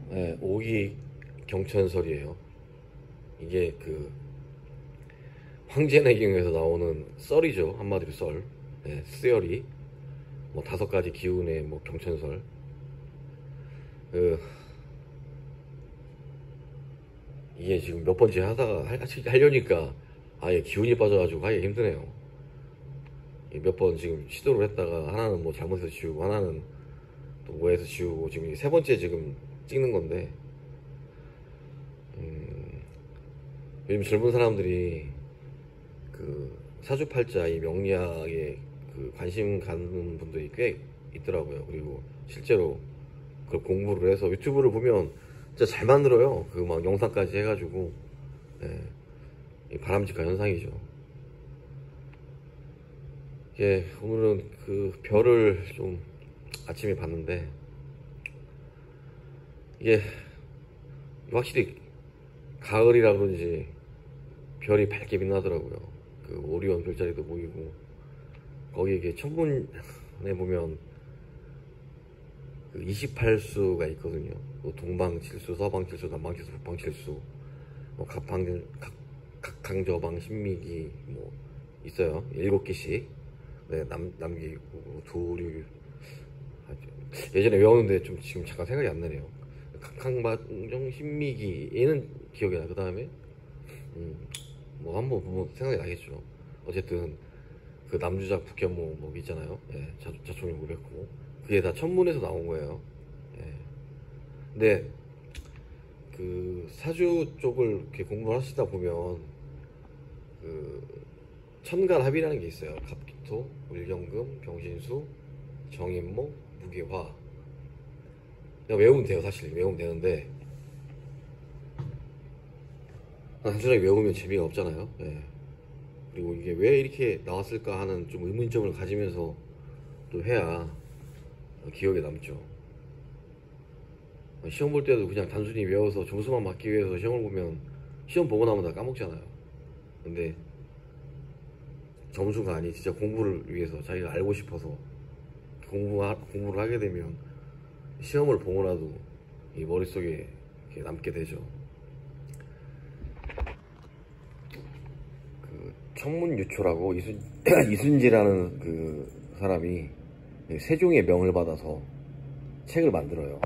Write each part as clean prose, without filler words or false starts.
네, 오기 경천설이에요. 이게 그 황제내경에서 나오는 썰이죠. 한마디로 썰. 네, 쓰여리. 뭐 5가지 기운의 뭐 경천설. 그 이게 지금 몇 번째 하다가 하려니까 아예 기운이 빠져가지고 하기 힘드네요. 몇 번 지금 시도를 했다가 하나는 뭐 잘못해서 지우고 하나는 또 뭐해서 지우고 지금 이게 3번째 지금 찍는 건데 요즘 젊은 사람들이 그 사주팔자 이 명리학에 그 관심 갖는 분들이 꽤 있더라고요. 그리고 실제로 그걸 공부를 해서 유튜브를 보면 진짜 잘 만들어요. 그 막 영상까지 해가지고. 네, 바람직한 현상이죠. 예, 오늘은 그 별을 좀 아침에 봤는데 이게 확실히 가을이라 그런지 별이 밝게 빛나더라고요. 그 오리온 별자리도 보이고 거기 이게 천문에 보면 그 28수가 있거든요. 뭐 동방칠수, 서방칠수, 남방칠수, 북방칠수, 뭐 각항저방, 신미기 뭐 있어요. 7개씩. 네, 남기 있고 도류. 예전에 외웠는데 좀 지금 잠깐 생각이 안 나네요. 각항반정, 신미기 얘는 기억이 나. 그 다음에 뭐 한번 보면 생각이 나겠죠. 어쨌든 그 남주작 북현모 뭐 있잖아요. 예, 자총이 500호 그게 다 천문에서 나온 거예요. 예. 근데 그 사주 쪽을 이렇게 공부를 하시다 보면 그 천간합이라는 게 있어요. 갑기토, 을경금, 병신수, 정인목, 무게화. 그냥 외우면 돼요. 사실 외우면 되는데 단순하게 외우면 재미가 없잖아요. 예. 그리고 이게 왜 이렇게 나왔을까 하는 좀 의문점을 가지면서 또 해야 기억에 남죠. 시험 볼 때도 그냥 단순히 외워서 점수만 맞기 위해서 시험을 보면 시험 보고 나면 다 까먹잖아요. 근데 점수가 아니 진짜 공부를 위해서 자기가 알고 싶어서 공부를 하게 되면 시험을 보고나도 이 머릿속에 이렇게 남게 되죠. 그 천문유초라고 이순지라는 그 사람이 세종의 명을 받아서 책을 만들어요.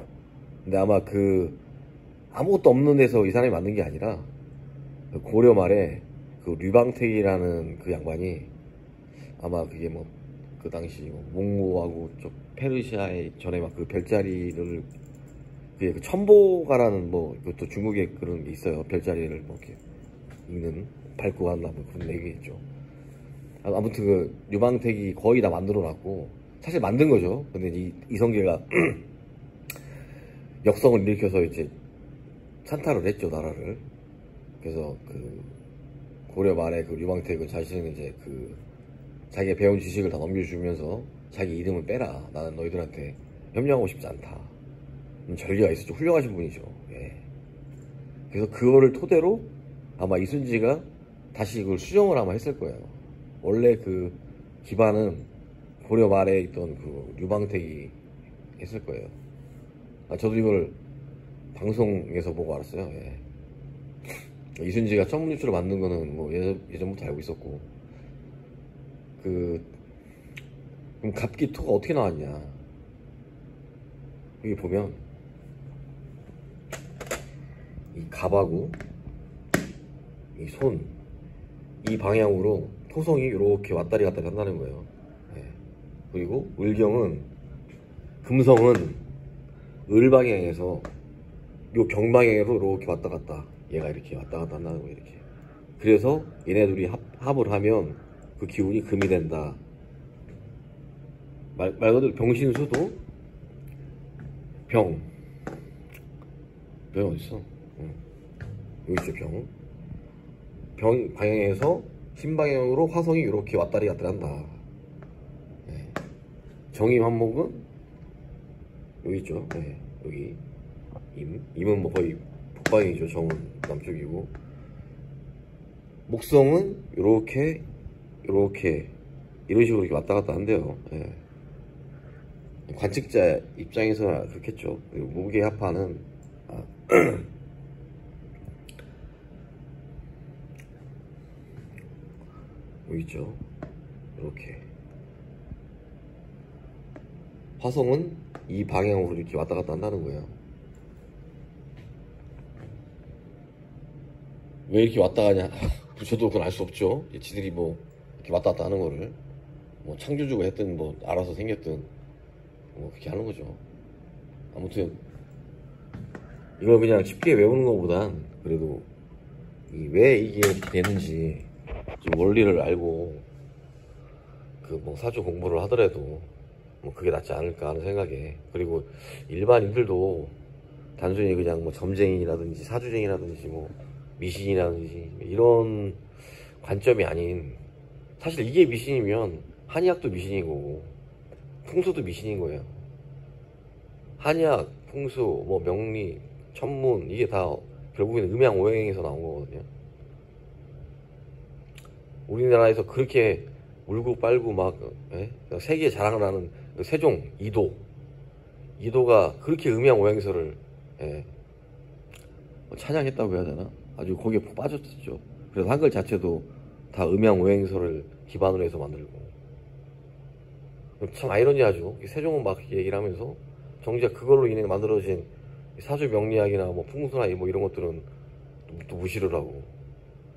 근데 아마 그 아무것도 없는 데서 이 사람이 만든 게 아니라 고려 말에 그 류방택이라는 그 양반이 아마 그게 뭐 그 당시 뭐 몽고하고 쪽 페르시아에 전에 막 그 별자리를 그게 그 천보가라는 뭐 그것도 중국에 그런 게 있어요. 별자리를 뭐 이렇게 읽는 밟고 간다 뭐 그런 얘기겠죠. 아무튼 그 류방택이 거의 다 만들어 놨고 사실 만든 거죠. 근데 이성계가 역성을 일으켜서 이제 찬탈을 했죠, 나라를. 그래서 그 고려 말에 그 류방택은 자신은 이제 그 자기가 배운 지식을 다 넘겨주면서 자기 이름을 빼라. 나는 너희들한테 협력하고 싶지 않다. 전리가 있어 좀 훌륭하신 분이죠. 예. 그래서 그거를 토대로 아마 이순지가 다시 그걸 수정을 아마 했을 거예요. 원래 그 기반은 고려 말에 있던 그 류방택이 했을 거예요. 저도 이걸 방송에서 보고 알았어요. 예. 이순지가 천문유초를 만든 거는 뭐 예전부터 알고 있었고 그럼 갑기토가 어떻게 나왔냐? 여기 보면 이 갑하고 이 손, 이 방향으로 토성이 이렇게 왔다리 갔다리 한다는 거예요. 예. 그리고 을경은 금성은 을 방향에서 요 경방향으로 이렇게 왔다 갔다 얘가 이렇게 왔다 갔다 한다는 거예요. 이렇게. 그래서 얘네들이 합을 하면 그 기운이 금이 된다. 말 그대로 병신수도 병 어딨어? 여기 있죠. 병 방향에서 신방향으로 화성이 이렇게 왔다리 갔다리 한다. 네. 정임 한목은 여기 있죠. 네. 여기 임은 뭐 거의 북방이죠. 정은 남쪽이고 목성은 이렇게 이런 식으로 이렇게 왔다 갔다 한대요. 예. 관측자 입장에서는 그렇겠죠. 그리고 무게합파는 여기 있죠. 이렇게 화성은 이 방향으로 이렇게 왔다 갔다 한다는 거예요. 왜 이렇게 왔다 가냐? 저도 그건 알 수 없죠. 지들이 뭐 이렇게 왔다 갔다 하는 거를 뭐 창조주가 했든 뭐 알아서 생겼든 뭐 그렇게 하는 거죠. 아무튼 이걸 그냥 쉽게 외우는 것보단 그래도 왜 이게 이렇게 되는지 좀 원리를 알고 그 뭐 사주 공부를 하더라도 뭐 그게 낫지 않을까 하는 생각에, 그리고 일반인들도 단순히 그냥 뭐 점쟁이라든지 사주쟁이라든지 뭐 미신이라든지 이런 관점이 아닌, 사실 이게 미신이면 한의학도 미신인 거고 풍수도 미신인 거예요. 한의학, 풍수, 뭐 명리, 천문, 이게 다 결국에는 음양오행에서 나온 거거든요. 우리나라에서 그렇게 울고 빨고 막 세계 자랑을 하는 세종, 이도가 그렇게 음양오행서를 찬양했다고 해야 되나? 아주 거기에 빠졌었죠. 그래서 한글 자체도 다 음양오행서를 기반으로 해서 만들고, 참 아이러니하죠. 세종은 막 얘기를 하면서 정작 그걸로 인해 만들어진 사주 명리학이나 뭐 풍수나 뭐 이런 것들은 또 무시를 하고,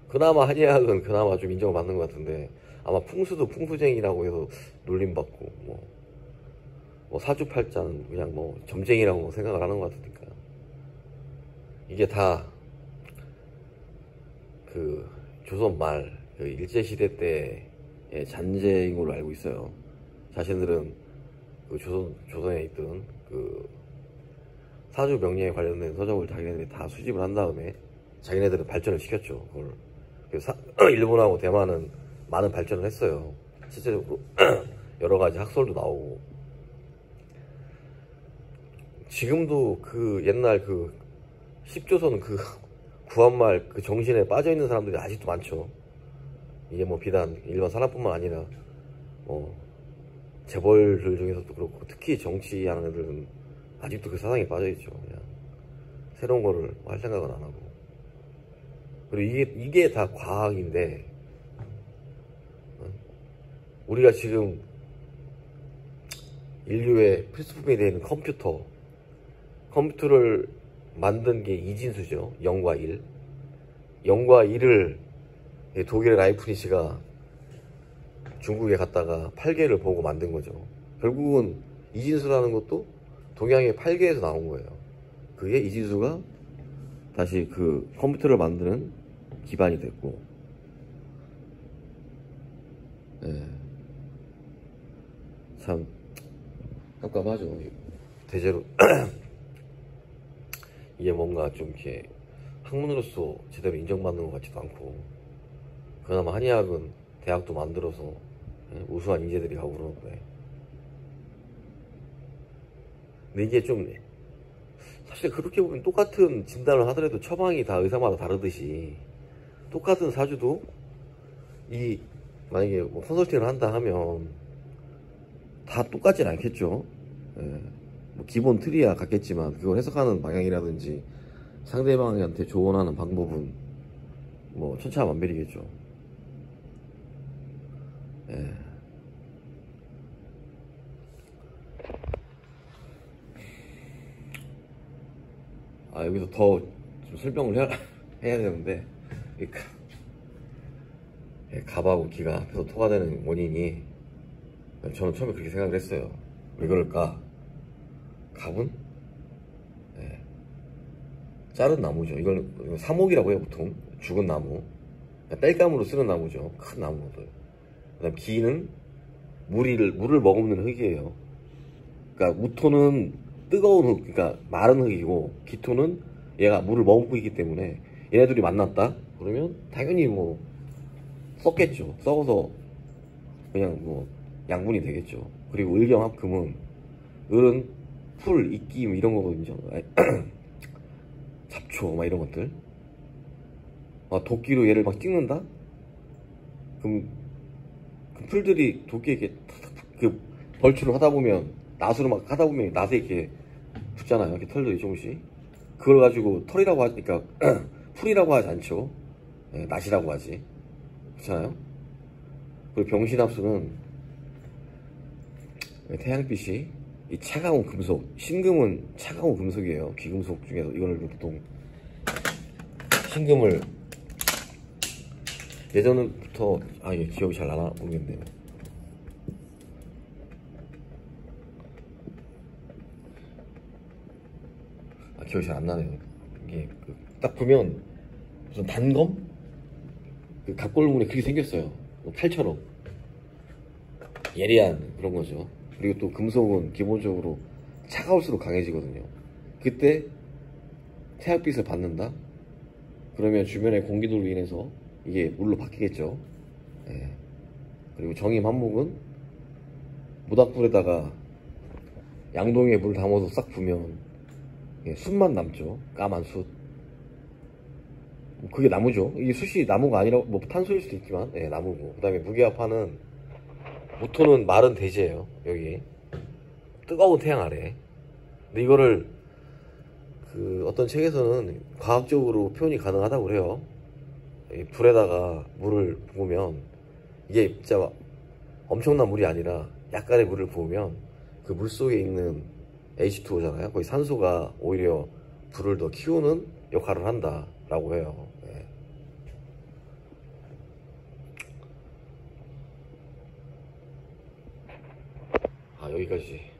그나마 한의학은 그나마 좀 인정을 받는 것 같은데, 아마 풍수도 풍수쟁이라고 해서 놀림받고 뭐 사주팔자는 그냥 뭐 점쟁이라고 생각을 하는 것 같으니까, 이게 다 그 조선 말 그 일제시대 때의 잔재인 걸로 알고 있어요. 자신들은 그 조선에 있던 그 사주 명리에 관련된 서적을 자기네들이 다 수집을 한 다음에 자기네들은 발전을 시켰죠. 그걸. 그래서 일본하고 대만은 많은 발전을 했어요. 실제적으로 여러 가지 학설도 나오고, 지금도 그 옛날 그 10조선 그 구한말 그 정신에 빠져 있는 사람들이 아직도 많죠. 이게 뭐 비단 일반 사람뿐만 아니라 뭐 재벌들 중에서도 그렇고, 특히 정치하는 애들은 아직도 그 사상에 빠져 있죠. 그냥 새로운 거를 할 생각은 안 하고. 그리고 이게 다 과학인데, 우리가 지금 인류의 필수품이 되는 컴퓨터를 만든 게 이진수죠. 0과 1. 0과 1을 독일의 라이프니치가 중국에 갔다가 8개를 보고 만든 거죠. 결국은 이진수라는 것도 동양의 8개에서 나온 거예요. 그게 이진수가 다시 그 컴퓨터를 만드는 기반이 됐고, 참 깜깜하죠. 대체로 이게 뭔가 좀 이렇게 학문으로서 제대로 인정받는 것 같지도 않고, 그나마 한의학은 대학도 만들어서 우수한 인재들이 가고 그러는데, 근데 이게 좀 사실 그렇게 보면 똑같은 진단을 하더라도 처방이 다 의사마다 다르듯이, 똑같은 사주도 만약에 뭐 컨설팅을 한다 하면 다 똑같진 않겠죠. 뭐 기본 틀이야 같겠지만 그걸 해석하는 방향이라든지 상대방한테 조언하는 방법은 뭐 천차만별이겠죠. 여기서 더 좀 설명을 해야 되는데, 갑하고 기가 앞에서 토가 되는 원인이, 저는 처음에 그렇게 생각을 했어요. 왜 그럴까? 갑은 자른 나무죠. 이걸 사목이라고 해요. 보통 죽은 나무, 땔감으로 쓰는 나무죠. 큰 나무들. 그다음 기는 물을 머금는 흙이에요. 그러니까 무토는 뜨거운 흙, 그러니까 마른 흙이고, 기토는 얘가 물을 머금고 있기 때문에 얘네들이 만났다 그러면 당연히 뭐 썩겠죠. 썩어서 그냥 뭐 양분이 되겠죠. 그리고 을경합금은, 을은 풀, 이끼 뭐 이런 거거든요. 잡초 막 이런 것들. 도끼로 얘를 막 찍는다? 그럼 그 풀들이 도끼에 이렇게 그 벌출을 하다 보면, 낫으로 막 하다 보면 낫에 이렇게 붙잖아요. 이렇게 털들이 조금씩. 그걸 가지고 털이라고 하니까 그러니까 풀이라고 하지 않죠. 예, 낫이라고 하지. 그렇잖아요. 그리고 병신합수는 태양빛이 이 차가운 금속, 신금은 차가운 금속이에요. 귀금속 중에서 이거를 보통 신금을 예전부터 이게 기억이 잘 나나 모르겠네요. 기억이 잘 안 나네요. 이게 딱 보면 무슨 단검? 그 갑골문이 그렇게 생겼어요. 칼처럼 예리한 그런 거죠. 그리고 또 금속은 기본적으로 차가울수록 강해지거든요. 그때 태양빛을 받는다? 그러면 주변의 공기도로 인해서 이게 물로 바뀌겠죠. 예. 그리고 정임 한목은 모닥불에다가 양동이에 물 담아서 싹 부면 숯만 남죠. 까만 숯. 그게 나무죠. 이게 숯이 나무가 아니라 뭐 탄소일 수도 있지만 나무고. 그 다음에 무게압화는 모토는 마른 대지예요. 여기 뜨거운 태양 아래. 근데 이거를 그 어떤 책에서는 과학적으로 표현이 가능하다고 그래요. 불에다가 물을 부으면 이게 진짜 엄청난 물이 아니라 약간의 물을 부으면 그 물 속에 있는 H2O잖아요. 거기 산소가 오히려 불을 더 키우는 역할을 한다라고 해요. 여기까지.